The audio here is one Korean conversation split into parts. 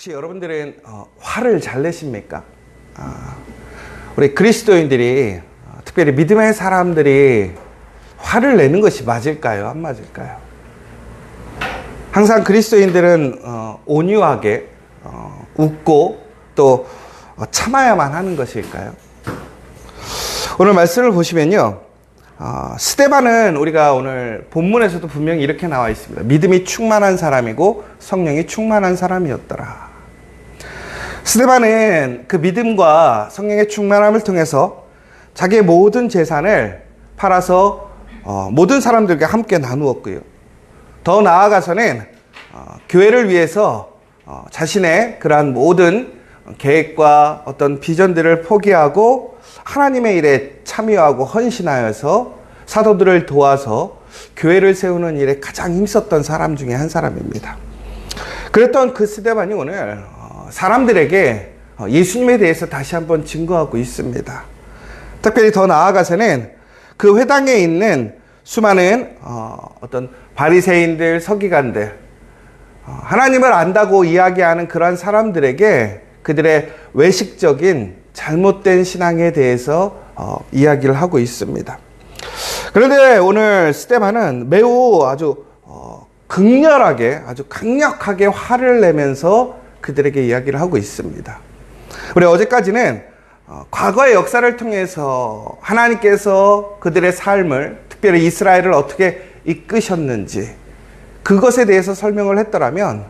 혹시 여러분들은 화를 잘 내십니까? 우리 그리스도인들이 특별히 믿음의 사람들이 화를 내는 것이 맞을까요? 안 맞을까요? 항상 그리스도인들은 온유하게 웃고 또 참아야만 하는 것일까요? 오늘 말씀을 보시면요, 스데반은 우리가 오늘 본문에서도 분명히 이렇게 나와 있습니다. 믿음이 충만한 사람이고 성령이 충만한 사람이었더라. 스데반은 그 믿음과 성령의 충만함을 통해서 자기의 모든 재산을 팔아서 모든 사람들과 함께 나누었고요. 더 나아가서는 교회를 위해서 자신의 그러한 모든 계획과 어떤 비전들을 포기하고 하나님의 일에 참여하고 헌신하여서 사도들을 도와서 교회를 세우는 일에 가장 힘썼던 사람 중에 한 사람입니다. 그랬던 그 스데반이 오늘 사람들에게 예수님에 대해서 다시 한번 증거하고 있습니다. 특별히 더 나아가서는 그 회당에 있는 수많은 어떤 바리새인들, 서기관들, 하나님을 안다고 이야기하는 그러한 사람들에게 그들의 외식적인 잘못된 신앙에 대해서 이야기를 하고 있습니다. 그런데 오늘 스데반은 매우 아주 극렬하게, 아주 강력하게 화를 내면서 그들에게 이야기를 하고 있습니다. 우리 어제까지는 과거의 역사를 통해서 하나님께서 그들의 삶을, 특별히 이스라엘을 어떻게 이끄셨는지 그것에 대해서 설명을 했더라면,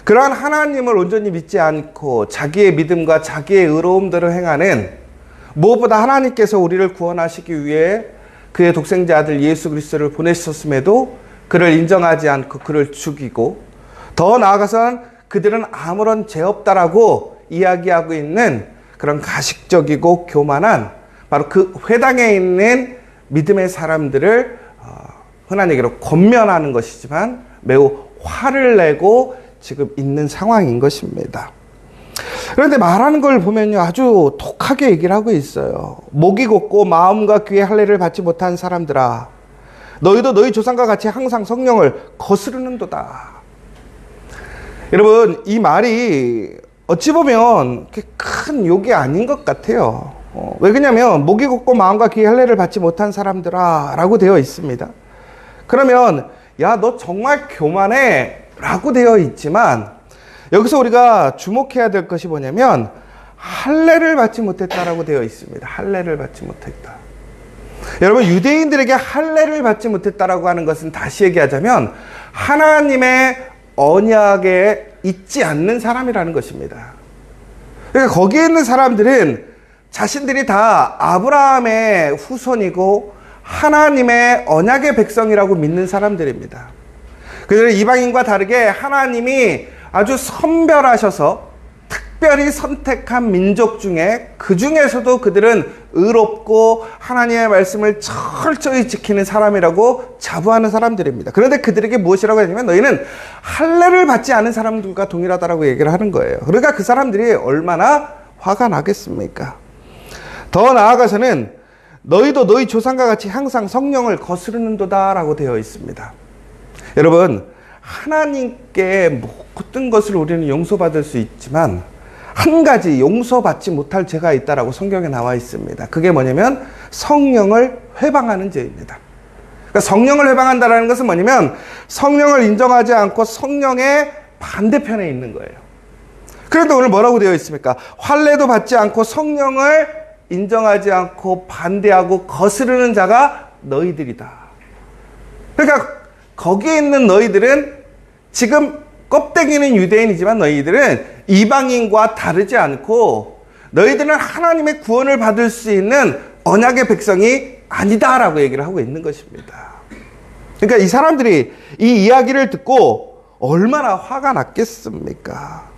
그러한 하나님을 온전히 믿지 않고 자기의 믿음과 자기의 의로움대로 행하는, 무엇보다 하나님께서 우리를 구원하시기 위해 그의 독생자 아들 예수 그리스도를 보내셨음에도 그를 인정하지 않고 그를 죽이고, 더 나아가서는 그들은 아무런 죄 없다라고 이야기하고 있는 그런 가식적이고 교만한 바로 그 회당에 있는 믿음의 사람들을 흔한 얘기로 권면하는 것이지만 매우 화를 내고 지금 있는 상황인 것입니다. 그런데 말하는 걸 보면요, 아주 독하게 얘기를 하고 있어요. 목이 곧고 마음과 귀의 할례를 받지 못한 사람들아, 너희도 너희 조상과 같이 항상 성령을 거스르는도다. 여러분, 이 말이 어찌 보면 큰 욕이 아닌 것 같아요. 왜 그러냐면 목이 곧고 마음과 귀의 할례를 받지 못한 사람들아 라고 되어 있습니다. 그러면 야, 너 정말 교만해 라고 되어 있지만, 여기서 우리가 주목해야 될 것이 뭐냐면 할례를 받지 못했다라고 되어 있습니다. 할례를 받지 못했다. 여러분, 유대인들에게 할례를 받지 못했다라고 하는 것은, 다시 얘기하자면 하나님의 언약에 있지 않는 사람이라는 것입니다. 그러니까 거기에 있는 사람들은 자신들이 다 아브라함의 후손이고 하나님의 언약의 백성이라고 믿는 사람들입니다. 그들은 이방인과 다르게 하나님이 아주 선별하셔서 특별히 선택한 민족 중에, 그 중에서도 그들은 의롭고 하나님의 말씀을 철저히 지키는 사람이라고 자부하는 사람들입니다. 그런데 그들에게 무엇이라고 하냐면 너희는 할례를 받지 않은 사람들과 동일하다라고 얘기를 하는 거예요. 그러니까 그 사람들이 얼마나 화가 나겠습니까? 더 나아가서는 너희도 너희 조상과 같이 항상 성령을 거스르는도다 라고 되어 있습니다. 여러분, 하나님께 모든 것을 우리는 용서받을 수 있지만 한 가지 용서받지 못할 죄가 있다라고 성경에 나와 있습니다. 그게 뭐냐면 성령을 회방하는 죄입니다. 그러니까 성령을 회방한다는 것은 뭐냐면 성령을 인정하지 않고 성령의 반대편에 있는 거예요. 그런데 오늘 뭐라고 되어 있습니까? 할례도 받지 않고 성령을 인정하지 않고 반대하고 거스르는 자가 너희들이다. 그러니까 거기에 있는 너희들은 지금 껍데기는 유대인이지만 너희들은 이방인과 다르지 않고 너희들은 하나님의 구원을 받을 수 있는 언약의 백성이 아니다라고 얘기를 하고 있는 것입니다. 그러니까 이 사람들이 이 이야기를 듣고 얼마나 화가 났겠습니까?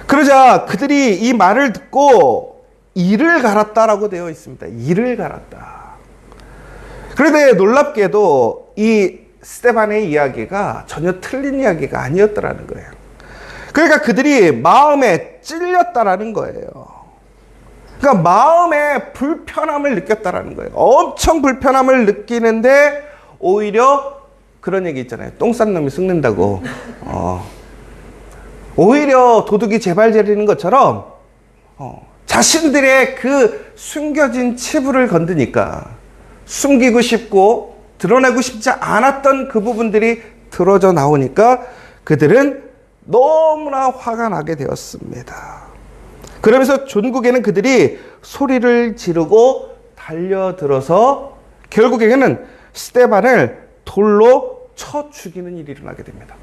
그러자 그들이 이 말을 듣고 이를 갈았다라고 되어 있습니다. 이를 갈았다. 그런데 놀랍게도 이 스데반의 이야기가 전혀 틀린 이야기가 아니었다라는 거예요. 그러니까 그들이 마음에 찔렸다라는 거예요. 그러니까 마음에 불편함을 느꼈다라는 거예요. 엄청 불편함을 느끼는데 오히려 그런 얘기 있잖아요. 똥 싼 놈이 썩는다고. 오히려 도둑이 재발 지르는 것처럼 자신들의 그 숨겨진 치부를 건드니까 숨기고 싶고 드러내고 싶지 않았던 그 부분들이 드러져 나오니까 그들은 너무나 화가 나게 되었습니다. 그러면서 전국에는 그들이 소리를 지르고 달려들어서 결국에는 스데반을 돌로 쳐 죽이는 일이 일어나게 됩니다.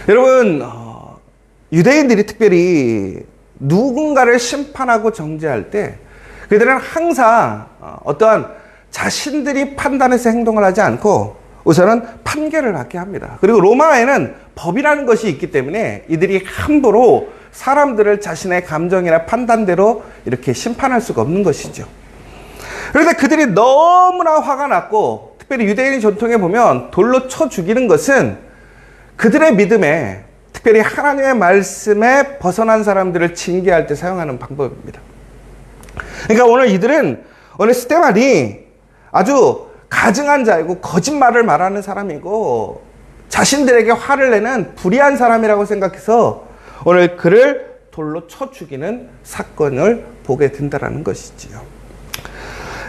여러분, 유대인들이 특별히 누군가를 심판하고 정죄할 때 그들은 항상 어떠한 자신들이 판단해서 행동을 하지 않고 우선은 판결을 하게 합니다. 그리고 로마에는 법이라는 것이 있기 때문에 이들이 함부로 사람들을 자신의 감정이나 판단대로 이렇게 심판할 수가 없는 것이죠. 그런데 그들이 너무나 화가 났고, 특별히 유대인 전통에 보면 돌로 쳐 죽이는 것은 그들의 믿음에, 특별히 하나님의 말씀에 벗어난 사람들을 징계할 때 사용하는 방법입니다. 그러니까 오늘 스데반이 아주 가증한 자이고 거짓말을 말하는 사람이고 자신들에게 화를 내는 불의한 사람이라고 생각해서 오늘 그를 돌로 쳐 죽이는 사건을 보게 된다는 것이지요.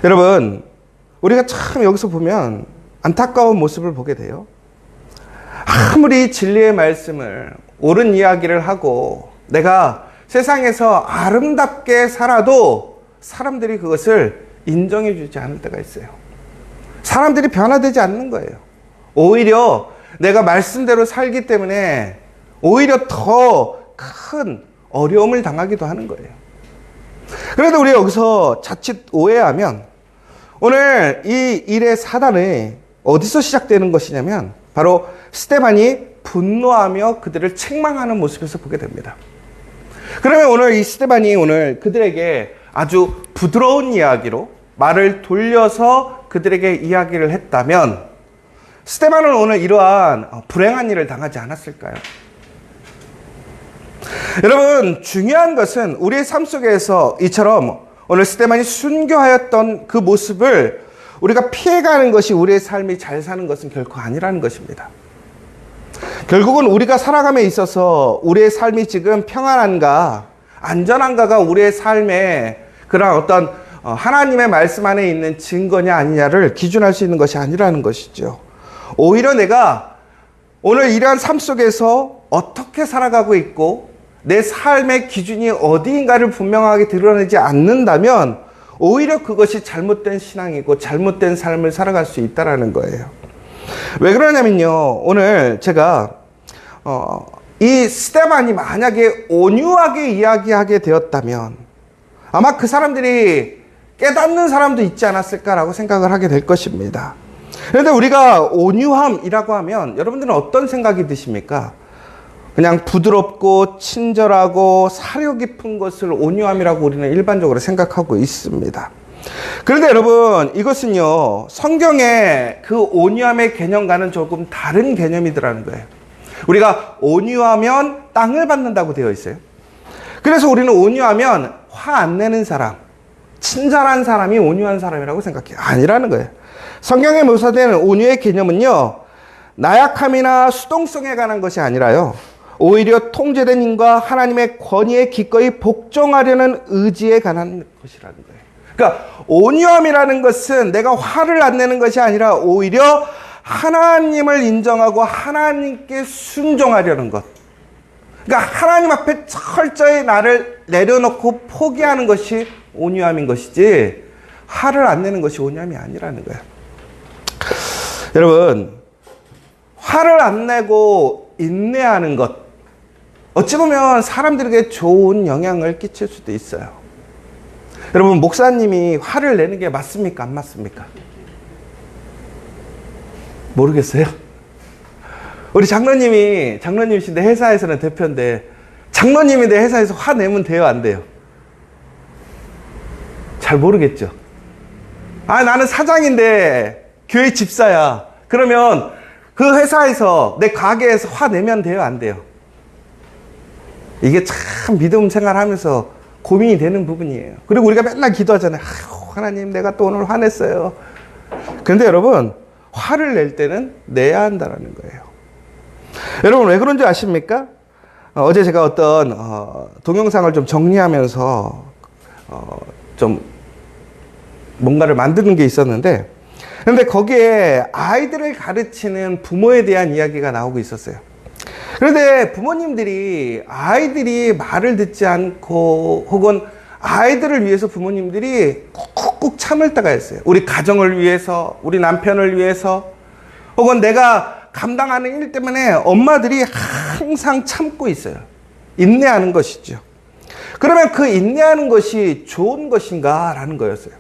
여러분, 우리가 참 여기서 보면 안타까운 모습을 보게 돼요. 아무리 진리의 말씀을 옳은 이야기를 하고 내가 세상에서 아름답게 살아도 사람들이 그것을 인정해 주지 않을 때가 있어요. 사람들이 변화되지 않는 거예요. 오히려 내가 말씀대로 살기 때문에 오히려 더 큰 어려움을 당하기도 하는 거예요. 그래도 우리 여기서 자칫 오해하면 오늘 이 일의 사단이 어디서 시작되는 것이냐면 바로 스데반이 분노하며 그들을 책망하는 모습에서 보게 됩니다. 그러면 오늘 이 스데반이 오늘 그들에게 아주 부드러운 이야기로 말을 돌려서 그들에게 이야기를 했다면 스데반은 오늘 이러한 불행한 일을 당하지 않았을까요? 여러분, 중요한 것은 우리의 삶 속에서 이처럼 오늘 스데반이 순교하였던 그 모습을 우리가 피해가는 것이 우리의 삶이 잘 사는 것은 결코 아니라는 것입니다. 결국은 우리가 살아감에 있어서 우리의 삶이 지금 평안한가, 안전한가가 우리의 삶에 그런 어떤 하나님의 말씀 안에 있는 증거냐 아니냐를 기준할 수 있는 것이 아니라는 것이죠. 오히려 내가 오늘 이러한 삶 속에서 어떻게 살아가고 있고 내 삶의 기준이 어디인가를 분명하게 드러내지 않는다면 오히려 그것이 잘못된 신앙이고 잘못된 삶을 살아갈 수 있다는 거예요. 왜 그러냐면요, 오늘 제가 이 스데반이 만약에 온유하게 이야기하게 되었다면 아마 그 사람들이 깨닫는 사람도 있지 않았을까라고 생각을 하게 될 것입니다. 그런데 우리가 온유함이라고 하면 여러분들은 어떤 생각이 드십니까? 그냥 부드럽고 친절하고 사려 깊은 것을 온유함이라고 우리는 일반적으로 생각하고 있습니다. 그런데 여러분, 이것은요, 성경의 그 온유함의 개념과는 조금 다른 개념이더라는 거예요. 우리가 온유하면 땅을 받는다고 되어 있어요. 그래서 우리는 온유하면 화 안 내는 사람, 친절한 사람이 온유한 사람이라고 생각해요. 아니라는 거예요. 성경에 묘사되는 온유의 개념은요, 나약함이나 수동성에 관한 것이 아니라요, 오히려 통제된 힘과 하나님의 권위에 기꺼이 복종하려는 의지에 관한 것이라는 거예요. 그러니까 온유함이라는 것은 내가 화를 안 내는 것이 아니라 오히려 하나님을 인정하고 하나님께 순종하려는 것. 그러니까 하나님 앞에 철저히 나를 내려놓고 포기하는 것이 온유함인 것이지 화를 안 내는 것이 온유함이 아니라는 거예요. 여러분, 화를 안 내고 인내하는 것, 어찌 보면 사람들에게 좋은 영향을 끼칠 수도 있어요. 여러분, 목사님이 화를 내는 게 맞습니까? 안 맞습니까? 모르겠어요? 우리 장로님이신데 회사에서는 대표인데 장로님이 내 회사에서 화 내면 돼요? 안 돼요? 잘 모르겠죠? 나는 사장인데 교회 집사야. 그러면 그 회사에서 내 가게에서 화 내면 돼요? 안 돼요? 이게 참 믿음 생활하면서 고민이 되는 부분이에요. 그리고 우리가 맨날 기도하잖아요. 하나님, 내가 또 오늘 화냈어요. 그런데 여러분, 화를 낼 때는 내야 한다는 거예요. 여러분, 왜 그런지 아십니까? 어제 제가 어떤 동영상을 좀 정리하면서 좀 뭔가를 만드는 게 있었는데, 근데 거기에 아이들을 가르치는 부모에 대한 이야기가 나오고 있었어요. 그런데 부모님들이 아이들이 말을 듣지 않고, 혹은 아이들을 위해서 부모님들이 꾹꾹 참을 때가 있어요. 우리 가정을 위해서, 우리 남편을 위해서, 혹은 내가 감당하는 일 때문에 엄마들이 항상 참고 있어요. 인내하는 것이죠. 그러면 그 인내하는 것이 좋은 것인가? 라는 거였어요.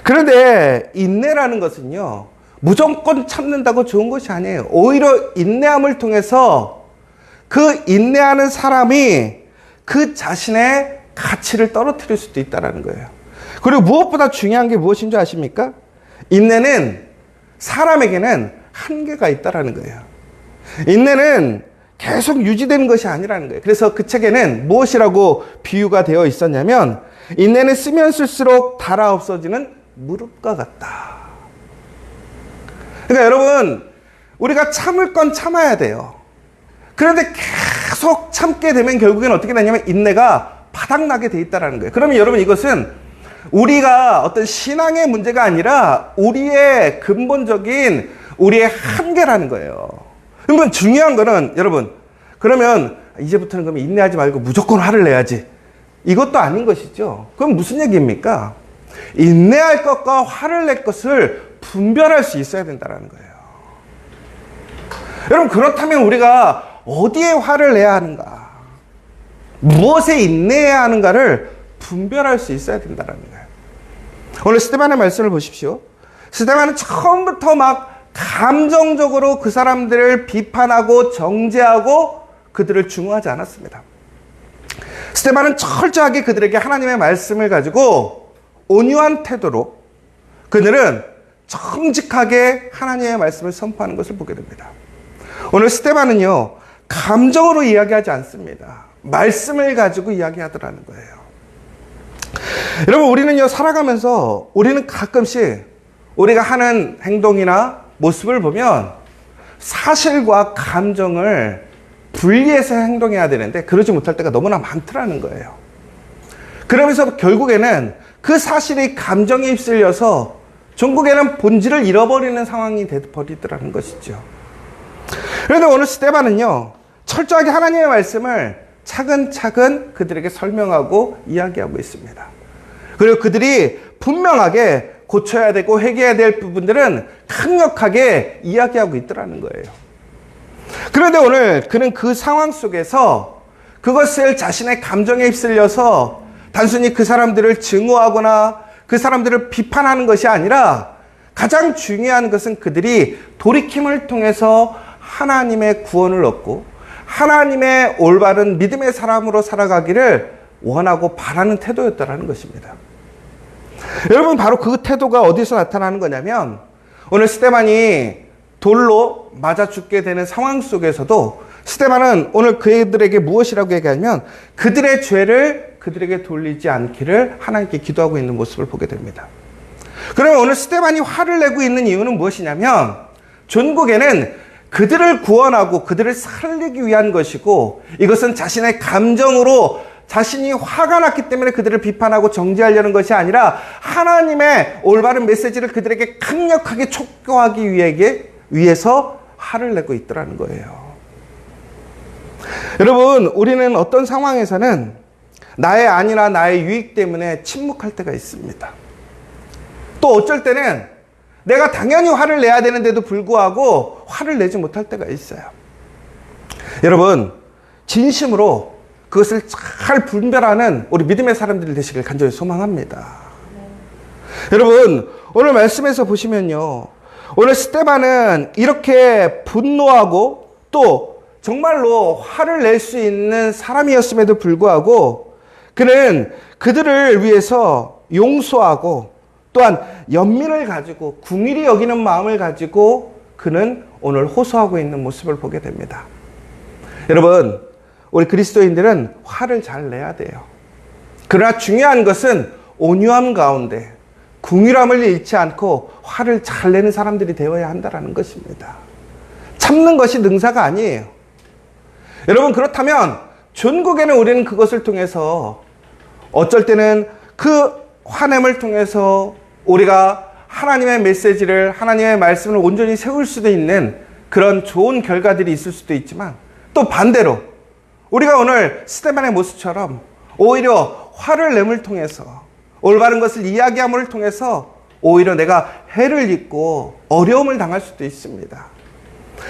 그런데 인내라는 것은요, 무조건 참는다고 좋은 것이 아니에요. 오히려 인내함을 통해서 그 인내하는 사람이 그 자신의 가치를 떨어뜨릴 수도 있다는 거예요. 그리고 무엇보다 중요한 게 무엇인 줄 아십니까? 인내는 사람에게는 한계가 있다는 거예요. 인내는 계속 유지되는 것이 아니라는 거예요. 그래서 그 책에는 무엇이라고 비유가 되어 있었냐면, 인내는 쓰면 쓸수록 닳아 없어지는 무릎과 같다. 그러니까 여러분, 우리가 참을 건 참아야 돼요. 그런데 계속 참게 되면 결국엔 어떻게 되냐면 인내가 바닥나게 돼 있다는 거예요. 그러면 여러분, 이것은 우리가 어떤 신앙의 문제가 아니라 우리의 근본적인 우리의 한계라는 거예요. 그러면 중요한 거는, 여러분, 그러면 이제부터는 그러면 인내하지 말고 무조건 화를 내야지, 이것도 아닌 것이죠. 그럼 무슨 얘기입니까? 인내할 것과 화를 낼 것을 분별할 수 있어야 된다는 거예요. 여러분, 그렇다면 우리가 어디에 화를 내야 하는가, 무엇에 인내해야 하는가를 분별할 수 있어야 된다는 거예요. 오늘 스데반의 말씀을 보십시오. 스데반은 처음부터 막 감정적으로 그 사람들을 비판하고 정죄하고 그들을 중화하지 않았습니다. 스데반은 철저하게 그들에게 하나님의 말씀을 가지고 온유한 태도로 그들은 정직하게 하나님의 말씀을 선포하는 것을 보게 됩니다. 오늘 스데반은요, 감정으로 이야기하지 않습니다. 말씀을 가지고 이야기하더라는 거예요. 여러분, 우리는요, 살아가면서 우리는 가끔씩 우리가 하는 행동이나 모습을 보면 사실과 감정을 분리해서 행동해야 되는데 그러지 못할 때가 너무나 많더라는 거예요. 그러면서 결국에는 그 사실이 감정에 휩쓸려서 결국에는 본질을 잃어버리는 상황이 되어버리더라는 것이죠. 그런데 오늘 스데반은요, 철저하게 하나님의 말씀을 차근차근 그들에게 설명하고 이야기하고 있습니다. 그리고 그들이 분명하게 고쳐야 되고 회개해야 될 부분들은 강력하게 이야기하고 있더라는 거예요. 그런데 오늘 그는 그 상황 속에서 그것을 자신의 감정에 휩쓸려서 단순히 그 사람들을 증오하거나 그 사람들을 비판하는 것이 아니라, 가장 중요한 것은 그들이 돌이킴을 통해서 하나님의 구원을 얻고 하나님의 올바른 믿음의 사람으로 살아가기를 원하고 바라는 태도였다는 것입니다. 여러분, 바로 그 태도가 어디서 나타나는 거냐면, 오늘 스데반이 돌로 맞아 죽게 되는 상황 속에서도 스데반은 오늘 그들에게 무엇이라고 얘기하냐면, 그들의 죄를 그들에게 돌리지 않기를 하나님께 기도하고 있는 모습을 보게 됩니다. 그러면 오늘 스데반이 화를 내고 있는 이유는 무엇이냐면, 전국에는 그들을 구원하고 그들을 살리기 위한 것이고, 이것은 자신의 감정으로 자신이 화가 났기 때문에 그들을 비판하고 정죄하려는 것이 아니라 하나님의 올바른 메시지를 그들에게 강력하게 촉구하기 위해서 화를 내고 있더라는 거예요. 여러분, 우리는 어떤 상황에서는 나의 안위나 나의 유익 때문에 침묵할 때가 있습니다. 또 어쩔 때는 내가 당연히 화를 내야 되는데도 불구하고 화를 내지 못할 때가 있어요. 여러분, 진심으로 그것을 잘 분별하는 우리 믿음의 사람들이 되시길 간절히 소망합니다. 여러분, 오늘 말씀에서 보시면요, 오늘 스데반은 이렇게 분노하고 또 정말로 화를 낼 수 있는 사람이었음에도 불구하고 그는 그들을 위해서 용서하고 또한 연민을 가지고 궁일이 여기는 마음을 가지고 그는 오늘 호소하고 있는 모습을 보게 됩니다. 여러분, 우리 그리스도인들은 화를 잘 내야 돼요. 그러나 중요한 것은 온유함 가운데 궁일함을 잃지 않고 화를 잘 내는 사람들이 되어야 한다는 것입니다. 참는 것이 능사가 아니에요. 여러분, 그렇다면 전국에는 우리는 그것을 통해서 어쩔 때는 그 화냄을 통해서 우리가 하나님의 메시지를, 하나님의 말씀을 온전히 세울 수도 있는 그런 좋은 결과들이 있을 수도 있지만, 또 반대로 우리가 오늘 스데반의 모습처럼 오히려 화를 내음을 통해서, 올바른 것을 이야기함을 통해서 오히려 내가 해를 입고 어려움을 당할 수도 있습니다.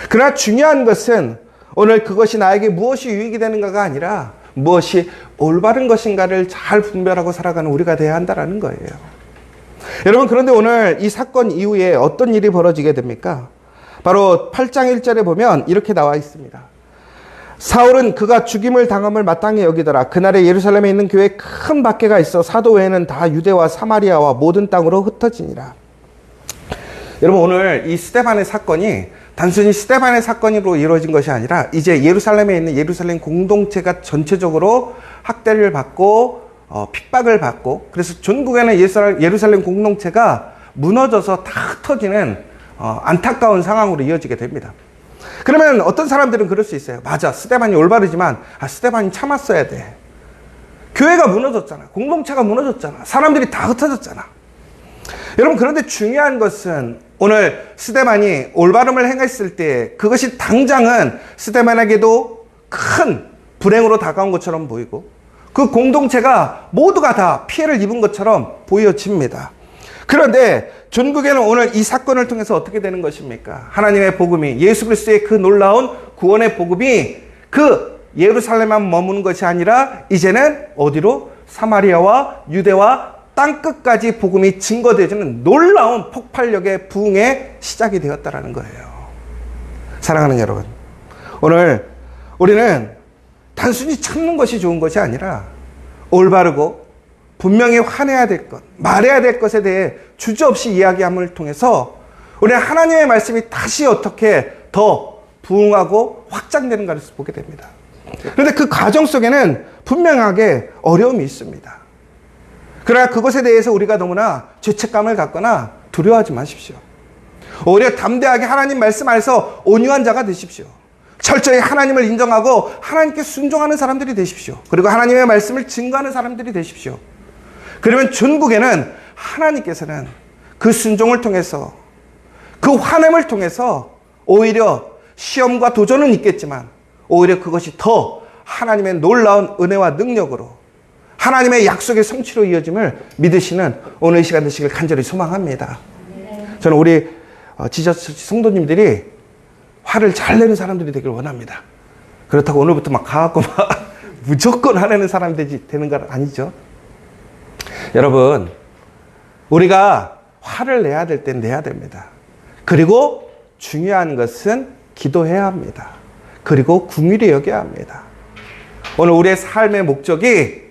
그러나 중요한 것은 오늘 그것이 나에게 무엇이 유익이 되는가가 아니라 무엇이 올바른 것인가를 잘 분별하고 살아가는 우리가 되어야 한다는 거예요. 여러분, 그런데 오늘 이 사건 이후에 어떤 일이 벌어지게 됩니까? 바로 8장 1절에 보면 이렇게 나와 있습니다. 사울은 그가 죽임을 당함을 마땅히 여기더라. 그날에 예루살렘에 있는 교회에 큰 박해가 있어 사도 외에는 다 유대와 사마리아와 모든 땅으로 흩어지니라. 여러분, 오늘 이 스데반의 사건이 단순히 스데반의 사건으로 이루어진 것이 아니라 이제 예루살렘에 있는 예루살렘 공동체가 전체적으로 학대를 받고 핍박을 받고, 그래서 전국에는 예루살렘 공동체가 무너져서 다 흩어지는 안타까운 상황으로 이어지게 됩니다. 그러면 어떤 사람들은 그럴 수 있어요. 맞아, 스데반이 올바르지만 스데반이 참았어야 돼. 교회가 무너졌잖아. 공동체가 무너졌잖아. 사람들이 다 흩어졌잖아. 여러분, 그런데 중요한 것은 오늘 스데반이 올바름을 행했을 때 그것이 당장은 스데반에게도 큰 불행으로 다가온 것처럼 보이고, 그 공동체가 모두가 다 피해를 입은 것처럼 보여집니다. 그런데 전국에는 오늘 이 사건을 통해서 어떻게 되는 것입니까? 하나님의 복음이, 예수 그리스도의 그 놀라운 구원의 복음이 그 예루살렘만 머무는 것이 아니라 이제는 어디로? 사마리아와 유대와 땅끝까지 복음이 증거되어지는 놀라운 폭발력의 부흥의 시작이 되었다라는 거예요. 사랑하는 여러분, 오늘 우리는 단순히 참는 것이 좋은 것이 아니라 올바르고 분명히 화내야 될 것, 말해야 될 것에 대해 주저없이 이야기함을 통해서 우리는 하나님의 말씀이 다시 어떻게 더 부흥하고 확장되는가를 보게 됩니다. 그런데 그 과정 속에는 분명하게 어려움이 있습니다. 그러나 그것에 대해서 우리가 너무나 죄책감을 갖거나 두려워하지 마십시오. 오히려 담대하게 하나님 말씀 안에서 온유한 자가 되십시오. 철저히 하나님을 인정하고 하나님께 순종하는 사람들이 되십시오. 그리고 하나님의 말씀을 증거하는 사람들이 되십시오. 그러면 전국에는 하나님께서는 그 순종을 통해서, 그 화냄을 통해서 오히려 시험과 도전은 있겠지만 오히려 그것이 더 하나님의 놀라운 은혜와 능력으로 하나님의 약속의 성취로 이어짐을 믿으시는 오늘 이 시간 되시길 간절히 소망합니다. 저는 우리 지저스 성도님들이 화를 잘 내는 사람들이 되길 원합니다. 그렇다고 오늘부터 막 가갖고 막 무조건 화내는 사람이 되는 건 아니죠. 여러분, 우리가 화를 내야 될 땐 내야 됩니다. 그리고 중요한 것은 기도해야 합니다. 그리고 긍휼히 여겨야 합니다. 오늘 우리의 삶의 목적이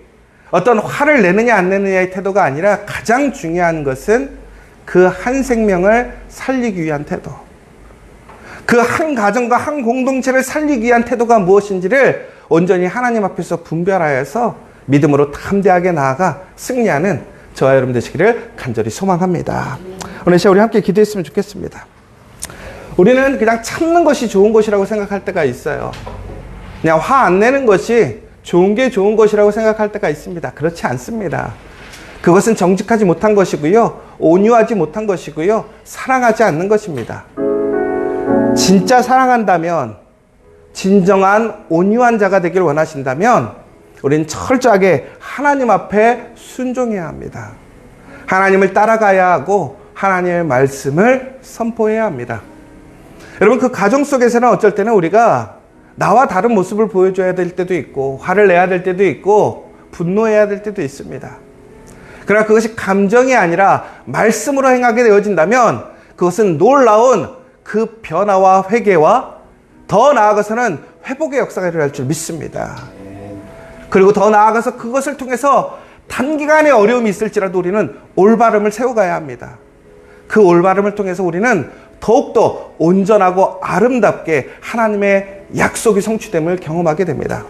어떤 화를 내느냐 안 내느냐의 태도가 아니라 가장 중요한 것은 그 한 생명을 살리기 위한 태도, 그 한 가정과 한 공동체를 살리기 위한 태도가 무엇인지를 온전히 하나님 앞에서 분별하여서 믿음으로 담대하게 나아가 승리하는 저와 여러분 되시기를 간절히 소망합니다. 오늘 시간 우리 함께 기도했으면 좋겠습니다. 우리는 그냥 참는 것이 좋은 것이라고 생각할 때가 있어요. 그냥 화 안 내는 것이 좋은 게 좋은 것이라고 생각할 때가 있습니다. 그렇지 않습니다. 그것은 정직하지 못한 것이고요, 온유하지 못한 것이고요, 사랑하지 않는 것입니다. 진짜 사랑한다면, 진정한 온유한 자가 되길 원하신다면 우리는 철저하게 하나님 앞에 순종해야 합니다. 하나님을 따라가야 하고 하나님의 말씀을 선포해야 합니다. 여러분, 그 가정 속에서는 어쩔 때는 우리가 나와 다른 모습을 보여줘야 될 때도 있고, 화를 내야 될 때도 있고, 분노해야 될 때도 있습니다. 그러나 그것이 감정이 아니라 말씀으로 행하게 되어진다면 그것은 놀라운 그 변화와 회개와 더 나아가서는 회복의 역사가 일어날 줄 믿습니다. 그리고 더 나아가서 그것을 통해서 단기간의 어려움이 있을지라도 우리는 올바름을 세워가야 합니다. 그 올바름을 통해서 우리는 더욱더 온전하고 아름답게 하나님의 약속이 성취됨을 경험하게 됩니다.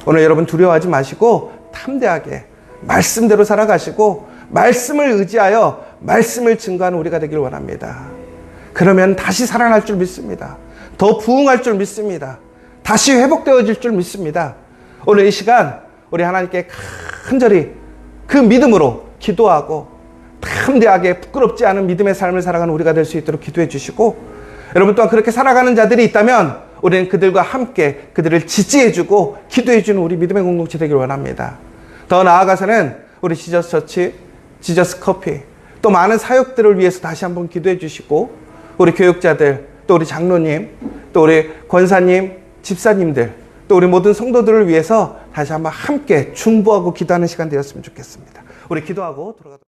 오늘 여러분 두려워하지 마시고 담대하게 말씀대로 살아가시고 말씀을 의지하여 말씀을 증거하는 우리가 되길 원합니다. 그러면 다시 살아날 줄 믿습니다. 더 부흥할 줄 믿습니다. 다시 회복되어질 줄 믿습니다. 오늘 이 시간 우리 하나님께 간절히 그 믿음으로 기도하고 담대하게 부끄럽지 않은 믿음의 삶을 살아가는 우리가 될 수 있도록 기도해 주시고, 여러분 또한 그렇게 살아가는 자들이 있다면 우리는 그들과 함께 그들을 지지해 주고 기도해 주는 우리 믿음의 공동체 되길 원합니다. 더 나아가서는 우리 지저스 처치, 지저스 커피, 또 많은 사역들을 위해서 다시 한번 기도해 주시고, 우리 교육자들, 또 우리 장로님, 또 우리 권사님, 집사님들, 또 우리 모든 성도들을 위해서 다시 한번 함께 중보하고 기도하는 시간 되었으면 좋겠습니다. 우리 기도하고 돌아가도록